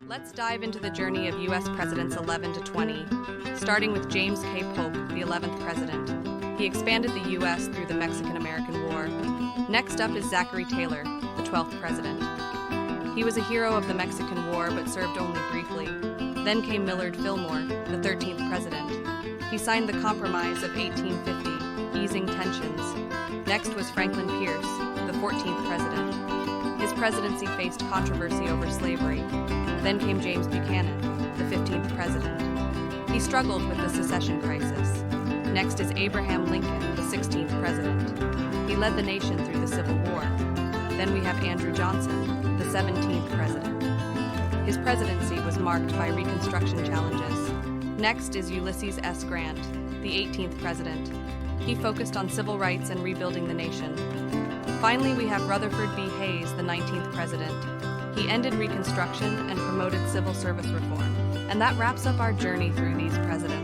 Let's dive into the journey of U.S. Presidents 11 to 20, starting with James K. Polk, the 11th President. He expanded the U.S. through the Mexican-American War. Next up is Zachary Taylor, the 12th President. He was a hero of the Mexican War but served only briefly. Then came Millard Fillmore, the 13th President. He signed the Compromise of 1850, easing tensions. Next was Franklin Pierce, the 14th President. His presidency faced controversy over slavery. Then came James Buchanan, the 15th President. He struggled with the secession crisis. Next is Abraham Lincoln, the 16th President. He led the nation through the Civil War. Then we have Andrew Johnson, the 17th President. His presidency was marked by Reconstruction challenges. Next is Ulysses S. Grant, the 18th President. He focused on civil rights and rebuilding the nation. Finally, we have Rutherford B. Hayes, the 19th President. He ended Reconstruction and promoted civil service reform. And that wraps up our journey through these presidents.